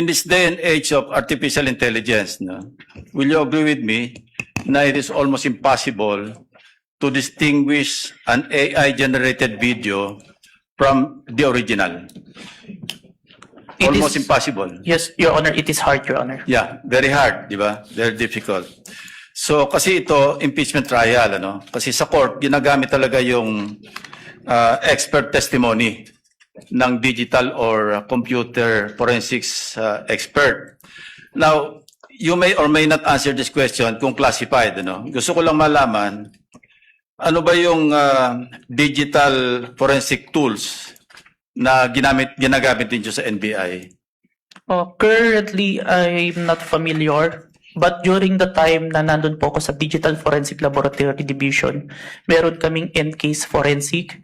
In this day and age of artificial intelligence, no, will you agree with me na it is almost impossible to distinguish an AI-generated video from the original? It Almost is- impossible. Yes, Your Honor, it is hard, Your Honor. Yeah, very hard, di ba? Very difficult. So, kasi ito, impeachment trial, ano? Kasi sa court, ginagamit talaga yung expert testimony ng digital or computer forensics expert. Now, you may or may not answer this question kung classified, ano? Gusto ko lang malaman, ano ba yung digital forensic tools na ginagamit din sa NBI? Currently, I'm not familiar. But during the time na nandun po ako sa Digital Forensic Laboratory Division, meron kaming NCase Forensic,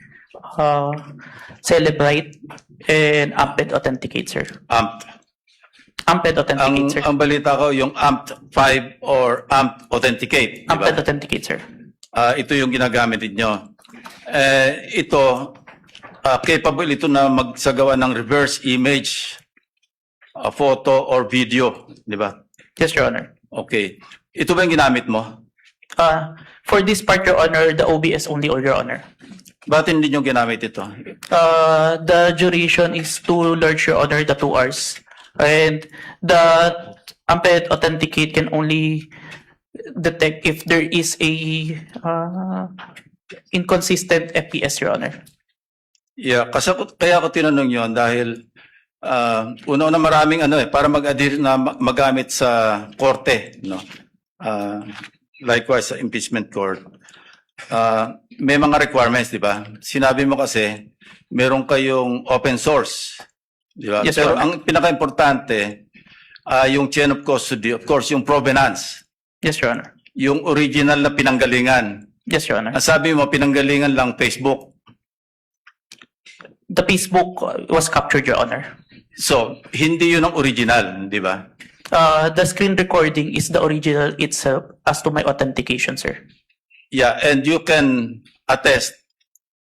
Celebrite, and Amped Authenticate, sir. Amped Authenticate, sir. Ang balita ko, yung AMP5 or AMP Authenticate, di ba? Amped Authenticate, sir. Ito yung ginagamit ninyo. Ito, capable ito na magsagawa ng reverse image, photo or video, di ba? Yes, Your Honor. Okay. Ito ba yung ginamit mo? For this part, Your Honor, the OBS only, Your Honor. Ba't hindi nyo ginamit ito? The duration is too large, Your Honor, the 2 hours. And the Amped Authenticate can only detect if there is a inconsistent FPS, Your Honor. Yeah, kasi kaya ako tinanong yon dahil una maraming para mag-adhere na magamit sa korte, no? Likewise sa impeachment court. May mga requirements, di ba? Sinabi mo kasi meron kayong open source, di ba? Yes, Pero Your Honor. ang pinaka-importante yung chain of custody, of course, yung provenance, Yes, Your Honor. yung original na pinanggalingan. Yes, Your Honor. Ang sabi mo, pinanggalingan lang Facebook. The Facebook was captured, Your Honor. So, hindi yun ang original, di ba? The screen recording is the original itself as to my authentication, sir. Yeah, and you can attest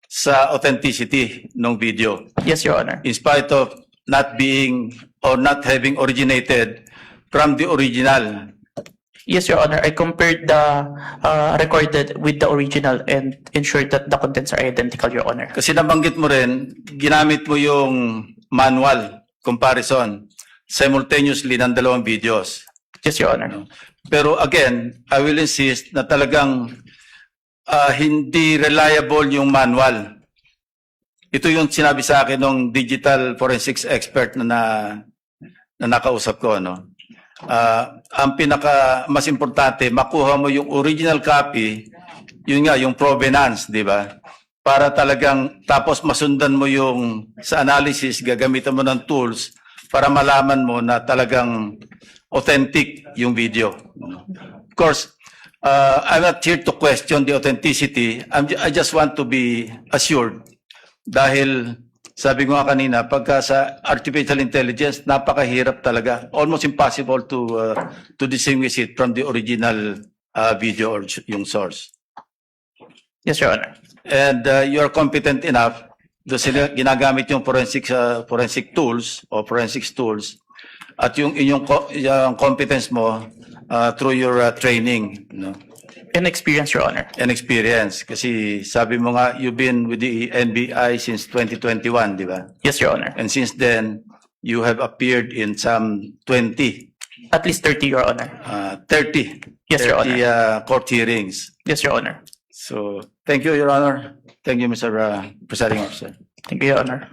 sa authenticity ng video Yes, Your Honor. in spite of not being or not having originated from the original. Yes, Your Honor. I compared the recorded with the original and ensured that the contents are identical, Your Honor. Kasi nabanggit mo rin, ginamit mo yung manual comparison simultaneously ng dalawang videos. Yes, Your Honor. Pero again, I will insist na talagang hindi reliable yung manual. Ito yung sinabi sa akin ng digital forensics expert na nakausap ko, no? Ang pinaka mas importante, makuha mo yung original copy, yun nga, yung provenance, di ba? Para talagang, tapos masundan mo yung, sa analysis, gagamitan mo ng tools para malaman mo na talagang authentic yung video. Of course, I'm not here to question the authenticity. I just want to be assured. Dahil, sabi ko nga kanina, pagka sa artificial intelligence, napakahirap talaga. Almost impossible to distinguish it from the original video or yung source. Yes, Your Honor. And you're competent enough ginagamit yung forensic tools o forensics tools at yung inyong yung competence mo through your training, no? And experience, Your Honor. And experience. Kasi sabi mo nga, you've been with the NBI since 2021, di ba? Yes, Your Honor. And since then, you have appeared in some 20, At least 30, Your Honor. 30, Yes, Your 30 court hearings. Yes, Your Honor. So, thank you, Your Honor. Thank you, Mr. Presiding Officer. Thank you, Your Honor.